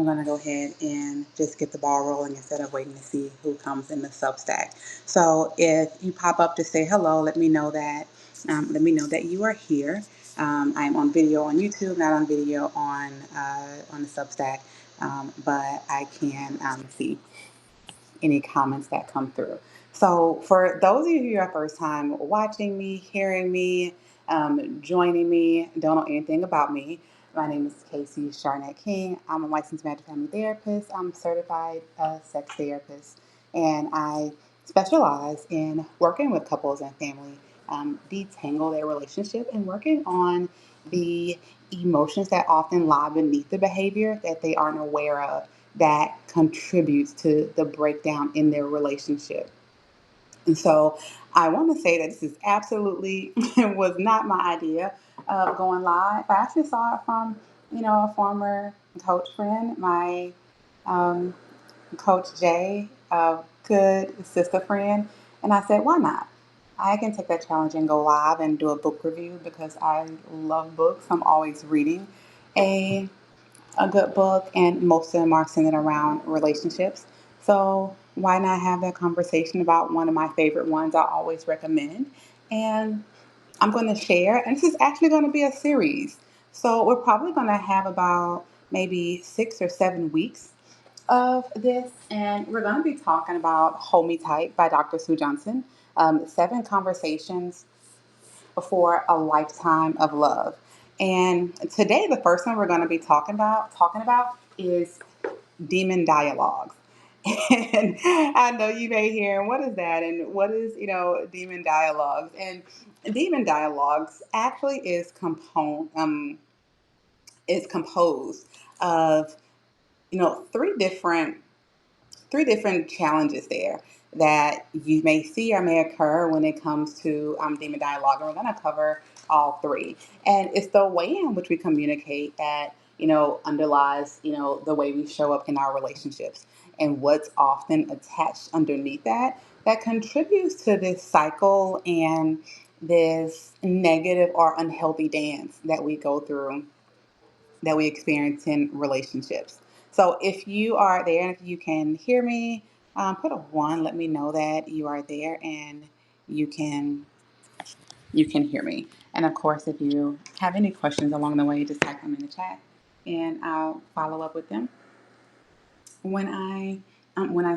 I'm going to go ahead and just get the ball rolling instead of waiting to see who comes in the Substack. So if you pop up to say hello, let me know that you are here. I am on video on YouTube, not on video on the Substack, but I can see any comments that come through. So, for those of you who are first time watching me, hearing me, joining me, don't know anything about me, my name is Kasey Scharnett King. I'm a licensed marriage and family therapist. I'm a certified sex therapist, and I specialize in working with couples and family detangle their relationship and working on the emotions that often lie beneath the behavior that they aren't aware of that contributes to the breakdown in their relationship. And so I want to say that this is absolutely was not my idea of going live. I actually saw it from, a former coach friend, my um, coach Jay, a good sister friend. And I said, why not? I can take that challenge and go live and do a book review because I love books. I'm always reading a a good book, and most of them are centered around relationships. So why not have that conversation about one of my favorite ones I always recommend? And I'm going to share, and this is actually going to be a series. So we're probably going to have about maybe 6 or 7 weeks of this, and we're going to be talking about Hold Me Tight by Dr. Sue Johnson. 7 conversations for a lifetime of love. And today, the first one we're going to be talking about is demon dialogues. And I know you may hear, what is that? And what is, demon dialogues? And demon dialogues actually is composed of, three different challenges there that you may see or may occur when it comes to demon dialogue. And we're going to cover all three. And it's the way in which we communicate that, underlies, the way we show up in our relationships and what's often attached underneath that contributes to this cycle and this negative or unhealthy dance that we go through, that we experience in relationships. So if you are there and if you can hear me, put a one. Let me know that you are there and you can hear me. And of course, if you have any questions along the way, just type them in the chat, and I'll follow up with them when I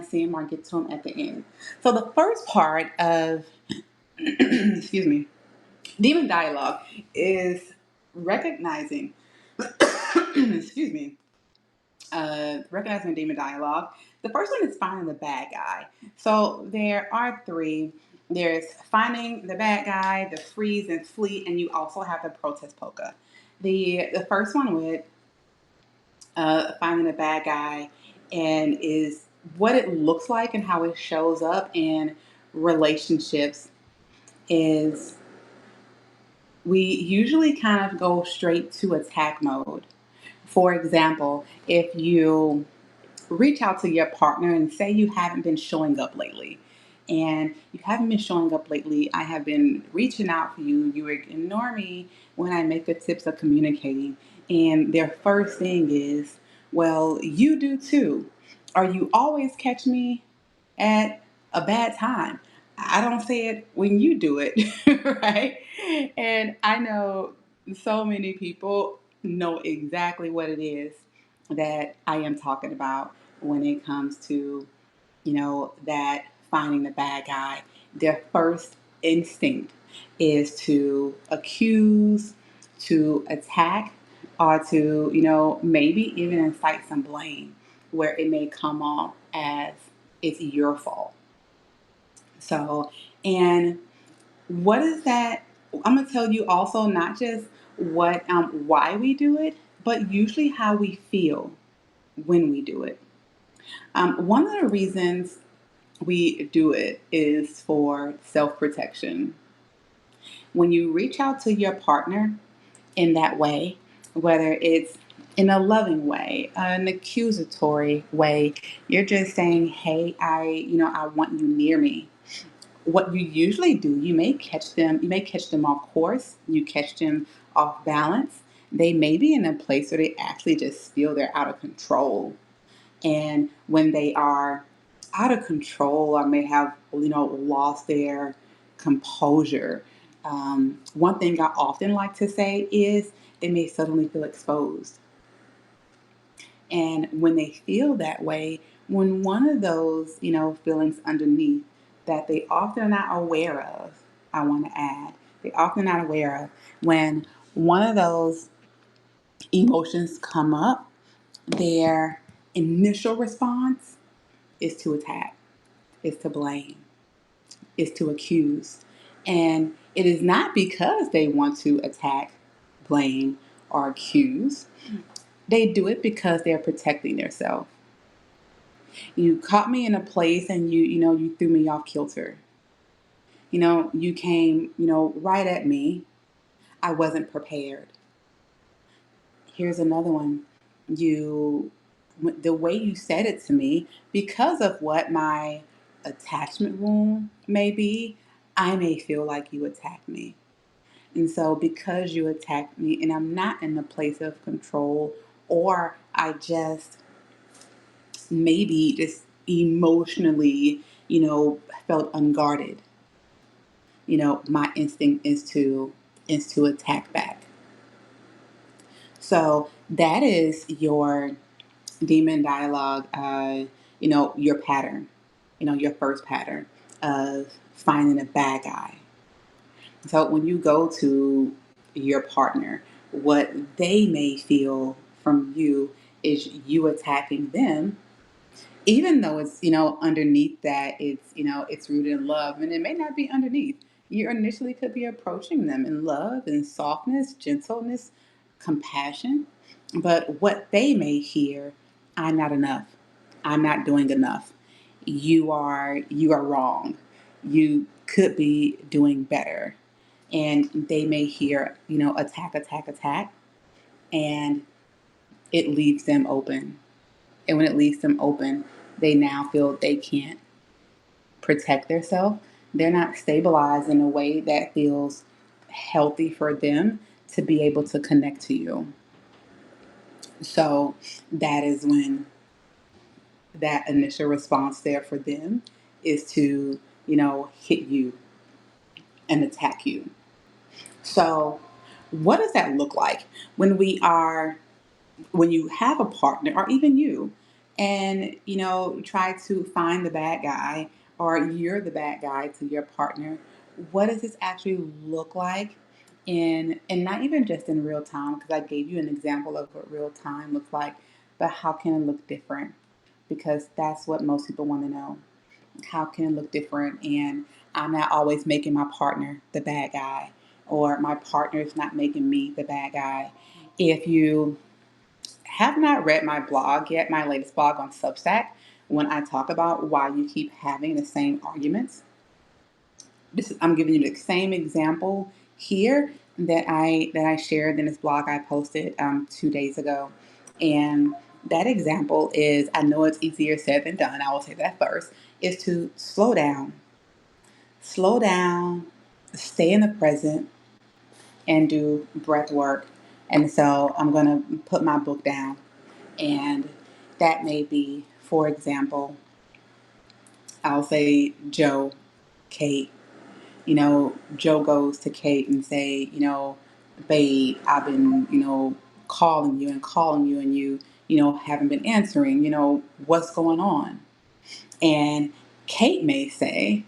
see them or get to them at the end. So the first part of excuse me, demon dialogue is recognizing excuse me recognizing demon dialogue. The first one is finding the bad guy. So there are three. There's finding the bad guy, the freeze and flee, and you also have the protest polka. The first one with finding the bad guy and is what it looks like and how it shows up in relationships is we usually kind of go straight to attack mode. For example, if you reach out to your partner and say you haven't been showing up lately. And you haven't been showing up lately. I have been reaching out for you. You ignore me when I make the tips of communicating. And their first thing is, well, you do too. Or you always catch me at a bad time. I don't say it when you do it, right? And I know so many people know exactly what it is that I am talking about when it comes to, that finding the bad guy. Their first instinct is to accuse, to attack, or to, maybe even incite some blame where it may come off as it's your fault. So, and what is that? I'm going to tell you also not just why we do it, but usually how we feel when we do it. One of the reasons we do it is for self-protection. When you reach out to your partner in that way, whether it's in a loving way, an accusatory way, you're just saying, "Hey, I want you near me." What you usually do, you may catch them off course, you catch them off balance, they may be in a place where they actually just feel they're out of control. And when they are out of control or may have, lost their composure, one thing I often like to say is they may suddenly feel exposed. And when they feel that way, when one of those, feelings underneath that they often are not aware of, I want to add, they often not aware of, when one of those emotions come up, their initial response is to attack, is to blame, is to accuse. And it is not because they want to attack, blame, or accuse. They do it because they're protecting themselves. You caught me in a place and you threw me off kilter. You came, right at me. I wasn't prepared. Here's another one. You, the way you said it to me, because of what my attachment wound may be, I may feel like you attacked me. And so because you attacked me and I'm not in the place of control, or I just maybe just emotionally, felt unguarded, my instinct is to attack back. So that is your demon dialogue, your pattern, your first pattern of finding a bad guy. So when you go to your partner, what they may feel from you is you attacking them, even though it's, underneath that it's rooted in love, and it may not be underneath. You initially could be approaching them in love and softness, gentleness, compassion. But what they may hear, I'm not enough. I'm not doing enough. You are wrong. You could be doing better. And they may hear, attack, attack, attack, and it leaves them open. And when it leaves them open, they now feel they can't protect themselves. They're not stabilized in a way that feels healthy for them to be able to connect to you. So that is when that initial response there for them is to, hit you and attack you. So what does that look like when when you have a partner or even you and try to find the bad guy, or you're the bad guy to your partner? What does this actually look like in, and not even just in real time, because I gave you an example of what real time looks like, but how can it look different? Because that's what most people want to know. How can it look different? And I'm not always making my partner the bad guy, or my partner is not making me the bad guy. If you have not read my blog yet, my latest blog on Substack, when I talk about why you keep having the same arguments, I'm giving you the same example here that I shared in this blog I posted 2 days ago. And that example is, I know it's easier said than done, I will say that first, is to slow down, stay in the present, and do breath work. And so I'm going to put my book down. And that may be, for example, I'll say Joe, Kate. Joe goes to Kate and say, babe, I've been, calling you and you haven't been answering, what's going on? And Kate may say,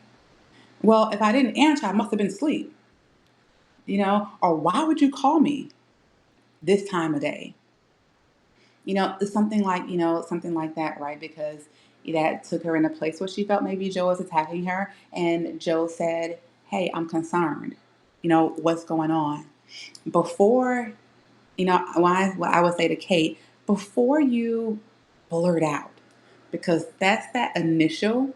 well, if I didn't answer, I must have been asleep, or why would you call me this time of day? It's something like that, right? Because that took her in a place where she felt maybe Joe was attacking her. And Joe said, hey, I'm concerned. What's going on? Before, what I would say to Kate, before you blurt out, because that's that initial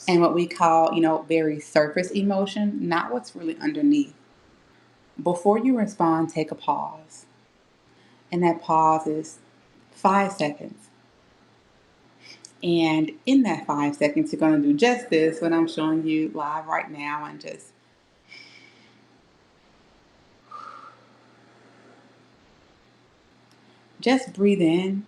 and what we call, very surface emotion, not what's really underneath. Before you respond, take a pause. And that pause is 5 seconds. And in that 5 seconds, you're going to do just this, what I'm showing you live right now, and just just breathe in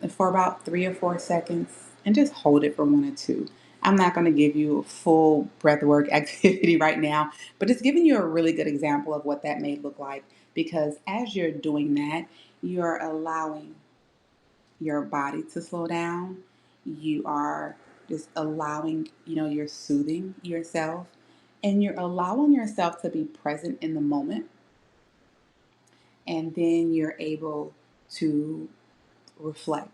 for about 3 or 4 seconds and just hold it for 1 or 2. I'm not going to give you a full breathwork activity right now, but just giving you a really good example of what that may look like. Because as you're doing that, you're allowing your body to slow down. You are just allowing, you're soothing yourself and you're allowing yourself to be present in the moment. And then you're able to reflect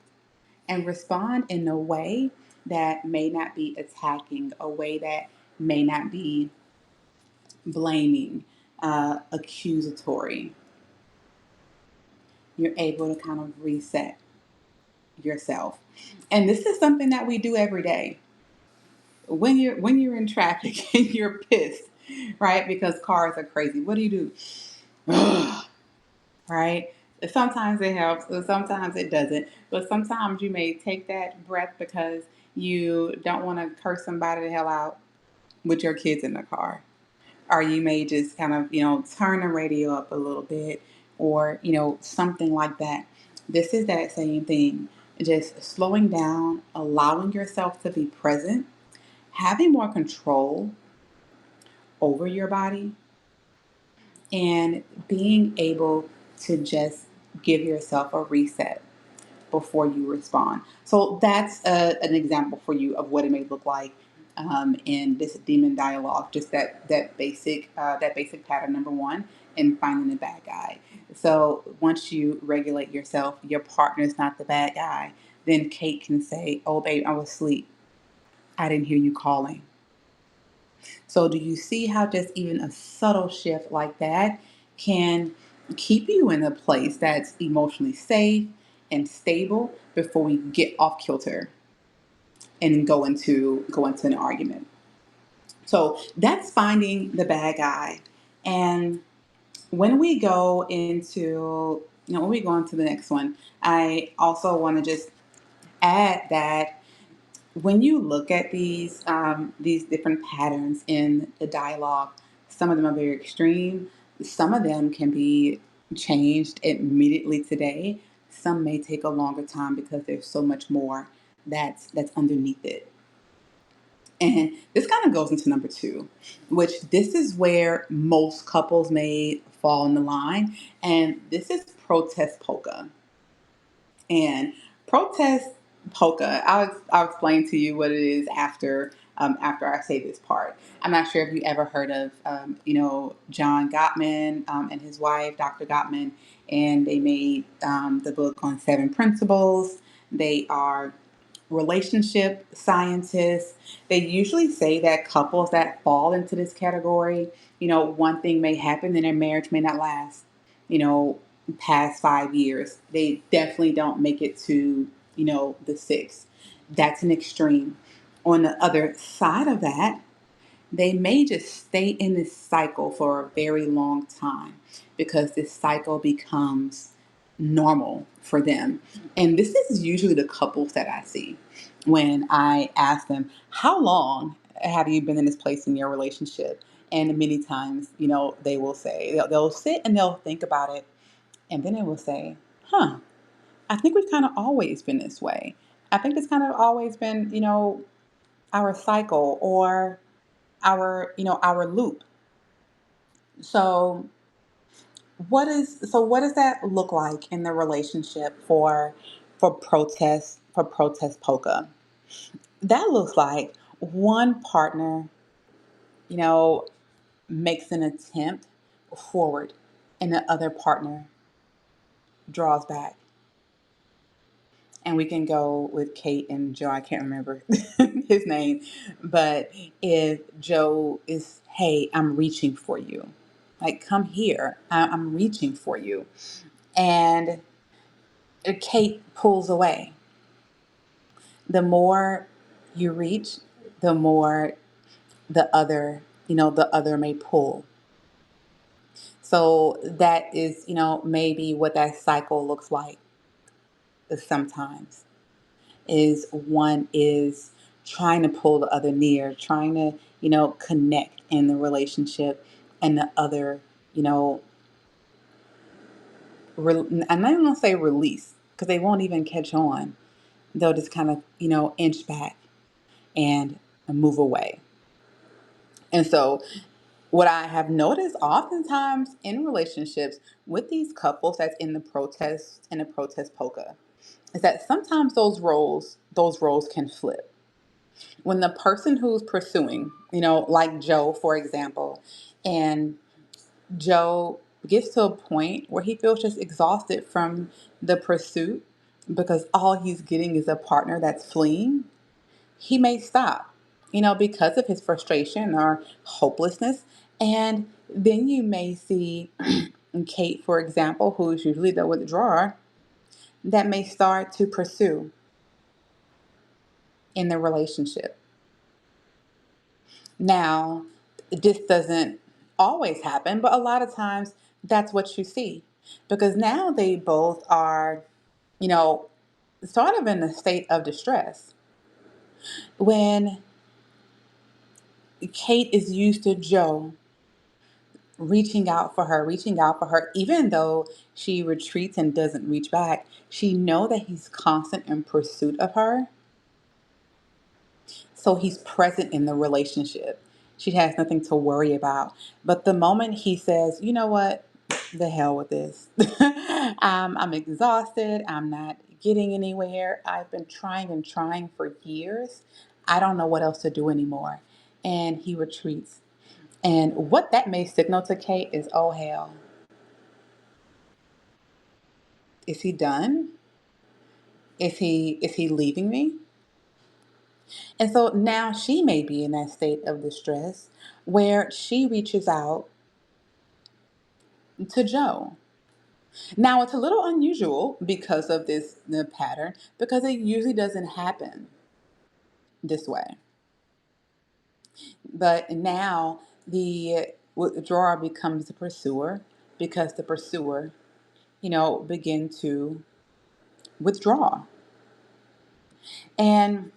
and respond in a way that may not be attacking, a way that may not be blaming, accusatory. You're able to kind of reset yourself. And this is something that we do every day. When you're in traffic and you're pissed, right? Because cars are crazy. What do? Right? Sometimes it helps, sometimes it doesn't. But sometimes you may take that breath because you don't want to curse somebody the hell out with your kids in the car. Or you may just kind of, turn the radio up a little bit or, something like that. This is that same thing. Just slowing down, allowing yourself to be present, having more control over your body, and being able to just give yourself a reset before you respond. So that's an example for you of what it may look like in this demon dialogue. Just that basic pattern number one in finding the bad guy. So once you regulate yourself, your partner's not the bad guy. Then Kate can say, "Oh, babe, I was asleep. I didn't hear you calling." So, do you see how just even a subtle shift like that can keep you in a place that's emotionally safe and stable before we get off kilter and go into an argument? So that's finding the bad guy. And when we go into the next one, I also want to just add that when you look at these different patterns in the dialogue, some of them are very extreme. Some of them can be changed immediately today. Some may take a longer time because there's so much more that's underneath it. And this kind of goes into number two, which this is where most couples may fall in the line, and this is protest polka. And protest polka, I'll explain to you what it is after I say this part. I'm not sure if you ever heard of John Gottman and his wife, Dr. Gottman, and they made the book on 7 principles. They are relationship scientists. They usually say that couples that fall into this category, one thing may happen and their marriage may not last, you know, past 5 years. They definitely don't make it to, the six. That's an extreme. On the other side of that, they may just stay in this cycle for a very long time because this cycle becomes normal for them. And this is usually the couples that I see when I ask them, "How long have you been in this place in your relationship?" And many times, they will say, they'll sit and they'll think about it. And then they will say, "Huh, I think we've kind of always been this way. I think it's kind of always been, our cycle or our loop." So what does that look like in the relationship for protest polka? That looks like one partner, you know, makes an attempt forward and the other partner draws back. And we can go with Kate and Joe. I can't remember his name. But if Joe is, "Hey, I'm reaching for you. Like, come here. I'm reaching for you." And Kate pulls away. The more you reach, the more the other may pull. So that is, maybe what that cycle looks like sometimes. Is one is trying to pull the other near, trying to, connect in the relationship, and the other, you know, I'm not even gonna say release because they won't even catch on. They'll just kind of, inch back and move away. And so, what I have noticed oftentimes in relationships with these couples that's in the protest polka is that sometimes those roles can flip. When the person who's pursuing, like Joe, for example, and Joe gets to a point where he feels just exhausted from the pursuit because all he's getting is a partner that's fleeing, he may stop, because of his frustration or hopelessness. And then you may see Kate, for example, who's usually the withdrawer, that may start to pursue in the relationship. Now, this doesn't always happen, but a lot of times that's what you see because now they both are, you know, sort of in a state of distress. When Kate is used to Joe reaching out for her, even though she retreats and doesn't reach back, she know that he's constant in pursuit of her. So he's present in the relationship. She has nothing to worry about. But the moment he says, you know what, the hell with this. I'm exhausted. I'm not getting anywhere. I've been trying and trying for years. I don't know what else to do anymore. And he retreats. And what that may signal to Kate is, oh hell, is he done? Is he leaving me? And so now she may be in that state of distress where she reaches out to Joe. Now it's a little unusual because of this the pattern because it usually doesn't happen this way. But now the withdrawer becomes the pursuer because the pursuer, begin to withdraw. And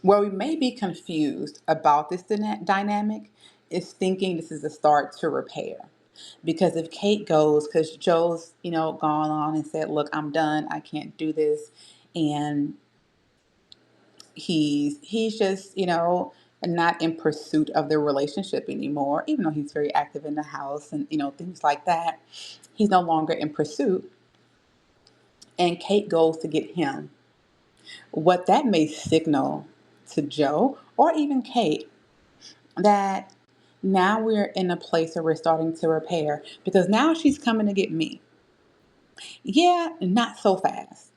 where we may be confused about this dynamic is thinking this is the start to repair. Because if Kate goes, because Joe's, gone on and said, look, I'm done. I can't do this. And he's just, not in pursuit of the relationship anymore, even though he's very active in the house and, things like that. He's no longer in pursuit. And Kate goes to get him. What that may signal to Joe or even Kate that now we're in a place where we're starting to repair because now she's coming to get me. Yeah, not so fast.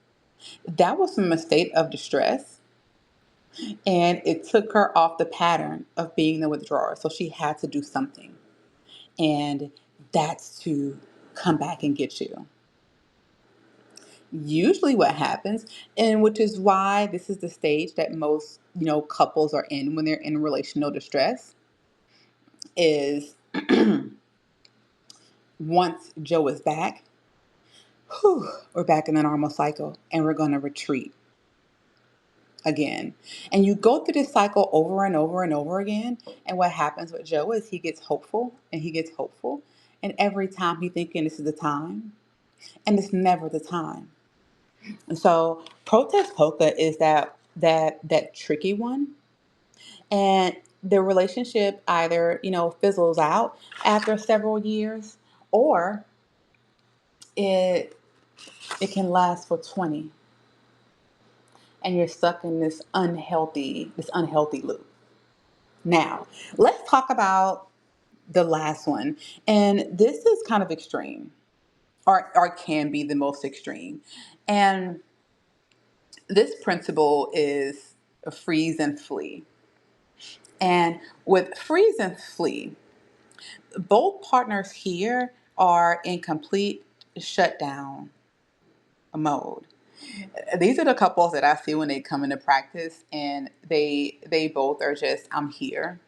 That was from a state of distress and it took her off the pattern of being the withdrawer. So she had to do something. And that's to come back and get you. Usually what happens, and which is why this is the stage that most, couples are in when they're in relational distress, is once Joe is back, whew, we're back in the normal cycle and we're going to retreat again. And you go through this cycle over and over and over again. And what happens with Joe is he gets hopeful and he gets hopeful. And every time he's thinking this is the time, and it's never the time. And so protest polka is that tricky one. And the relationship either, fizzles out after several years or it it can last for 20 and you're stuck in this unhealthy loop. Now, let's talk about the last one. And this is kind of extreme or can be the most extreme. And this principle is freeze and flee. And with freeze and flee, both partners here are in complete shutdown mode. These are the couples that I see when they come into practice and they both are just, I'm here.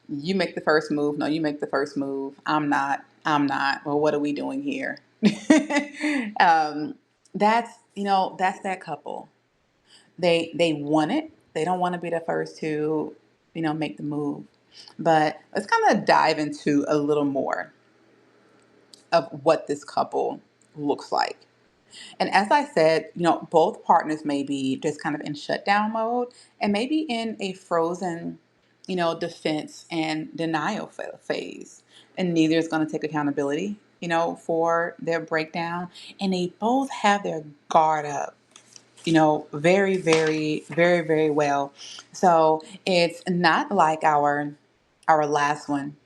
You make the first move. No, you make the first move. I'm not. I'm not. Well, what are we doing here? um, that's that couple. They want it. They don't want to be the first to, make the move. But let's kind of dive into a little more. of what this couple looks like. And as I said, both partners may be just kind of in shutdown mode and maybe in a frozen, defense and denial phase. And neither is going to take accountability, for their breakdown. And they both have their guard up, very, very, very, very well. So it's not like our last one,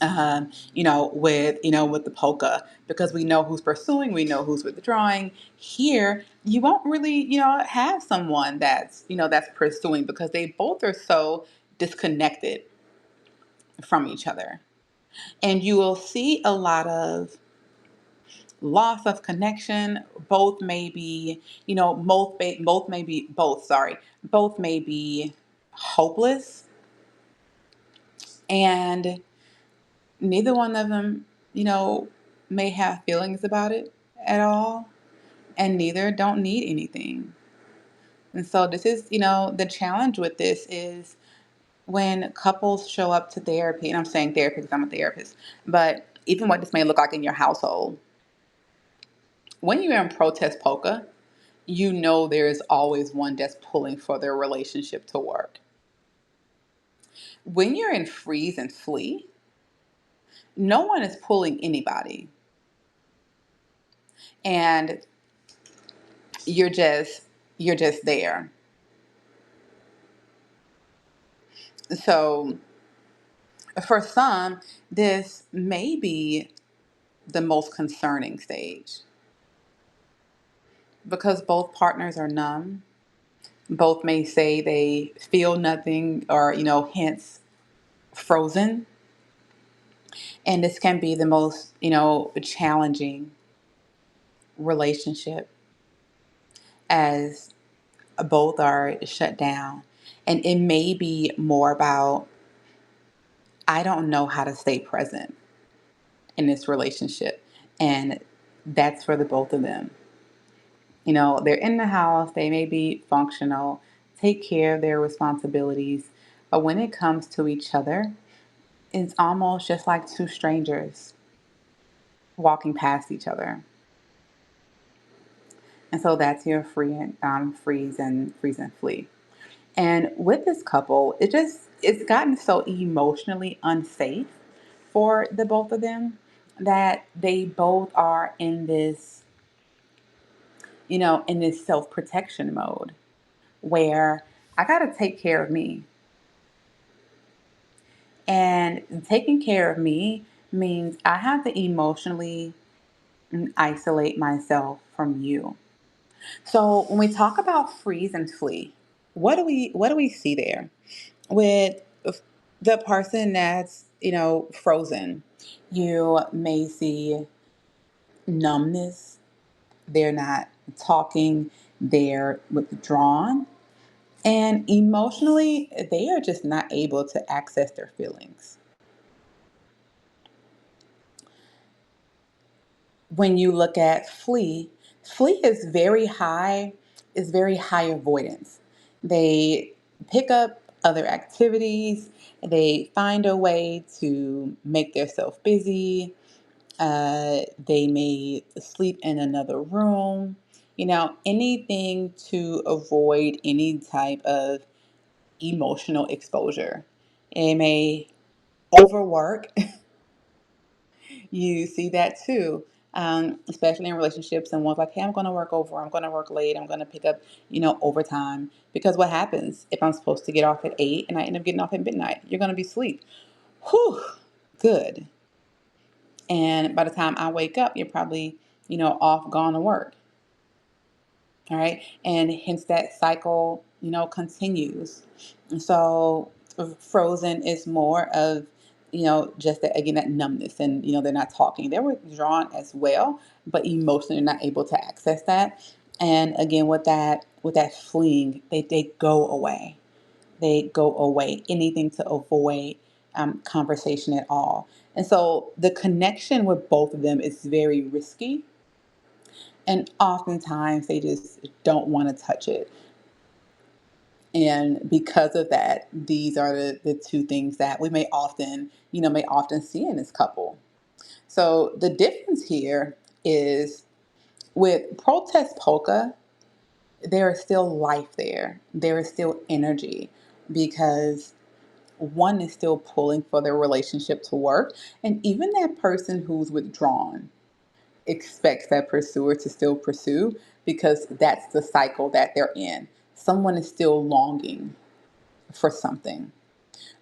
with the polka, because we know who's pursuing, we know who's withdrawing. Here, you won't really, have someone that's pursuing, because they both are so disconnected from each other. And you will see a lot of loss of connection. Both may be, both may be hopeless, and neither one of them, may have feelings about it at all, and neither don't need anything. And so this is, the challenge with this is when couples show up to therapy, and I'm saying therapy because I'm a therapist, but even what this may look like in your household, when you're in protest polka, there is always one that's pulling for their relationship to work. When you're in freeze and flee, no one is pulling anybody. And you're just there. So for some, this may be the most concerning stage, because both partners are numb. Both may say they feel nothing, or, hence frozen. And this can be the most, challenging relationship, as both are shut down. And it may be more about, I don't know how to stay present in this relationship. And that's for the both of them. They're in the house, they may be functional, take care of their responsibilities. But when it comes to each other, it's almost just like two strangers walking past each other. And so that's your freeze and flee. And with this couple, it's gotten so emotionally unsafe for the both of them, that they both are in this self-protection mode, where I got to take care of me. And taking care of me means I have to emotionally isolate myself from you. So when we talk about freeze and flee, what do we see there with the person that's, frozen? You may see numbness. They're not talking, they're withdrawn, and emotionally, they are just not able to access their feelings. When you look at flee is very high avoidance. They pick up other activities, they find a way to make themselves busy, they may sleep in another room, anything to avoid any type of emotional exposure. It may overwork. You see that too, especially in relationships, and one's like, hey, I'm going to work over, I'm going to work late, I'm going to pick up, overtime. Because what happens if I'm supposed to get off at 8 and I end up getting off at midnight? You're going to be asleep. Whew, good. And by the time I wake up, you're probably, off, gone to work. All right. And hence that cycle, continues. And so frozen is more of, just that, again, that numbness, and, they're not talking. They're withdrawn as well, but emotionally they're not able to access that. And again, with that fleeing, they go away. They go away, anything to avoid conversation at all. And so the connection with both of them is very risky. And oftentimes they just don't want to touch it. And because of that, these are the two things that we may often see in this couple. So the difference here is with protest polka, there is still life there. There is still energy because one is still pulling for their relationship to work. And even that person who's withdrawn expects that pursuer to still pursue because that's the cycle that they're in. Someone is still longing for something.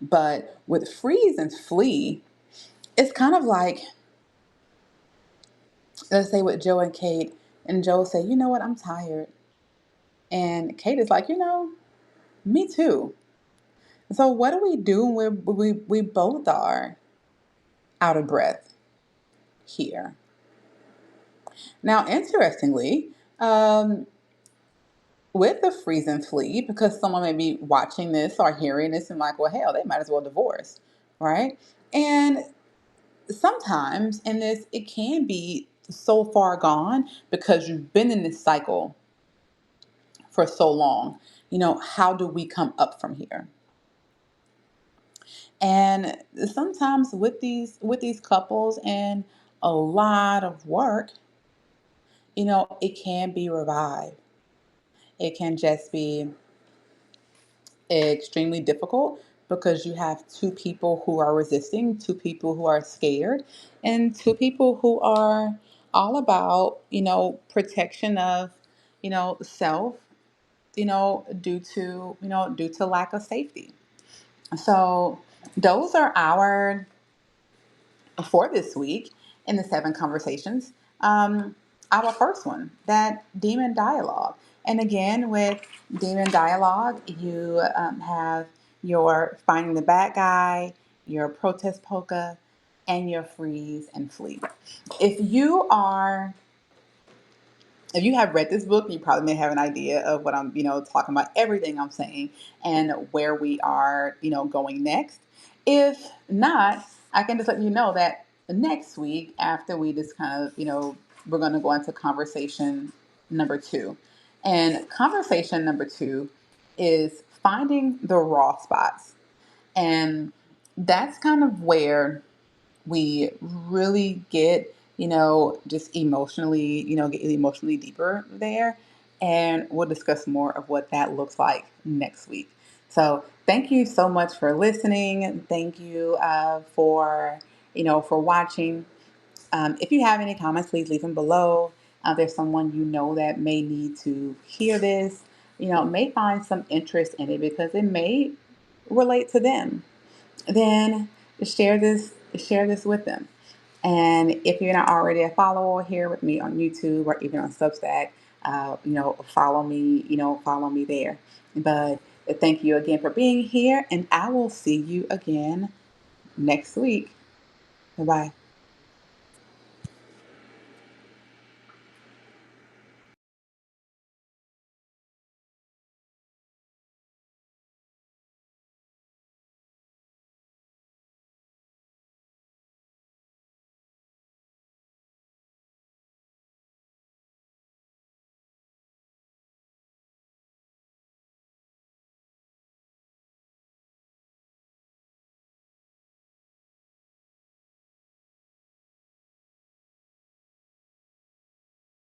But with freeze and flee, it's kind of like, let's say with Joe and Kate, and Joe say, you know what, I'm tired. And Kate is like, me too. So what do we do when we both are out of breath here? Now, interestingly, with the freeze and flee, because someone may be watching this or hearing this and like, well, hell, they might as well divorce, right? And sometimes in this, it can be so far gone because you've been in this cycle for so long. How do we come up from here? And sometimes with these couples and a lot of work, it can be revived. It can just be extremely difficult because you have two people who are resisting, two people who are scared, and two people who are all about, protection of, self, due to lack of safety. So those are our for this week in the 7 conversations. Our first one, that demon dialogue. And again, with demon dialogue, you have your finding the bad guy, your protest polka, and your freeze and flee. If you are if you have read this book, you probably may have an idea of what I'm, talking about, everything I'm saying and where we are, going next. If not, I can just let you know that next week, after we just kind of, we're going to go into conversation number 2. And conversation number 2 is finding the raw spots. And that's kind of where we really get, just emotionally, get emotionally deeper there. And we'll discuss more of what that looks like next week. So thank you so much for listening. Thank you for watching. If you have any comments, please leave them below. There's someone that may need to hear this, may find some interest in it because it may relate to them. Then share this with them. And if you're not already a follower here with me on YouTube or even on Substack, follow me there. But thank you again for being here, and I will see you again next week. Bye bye.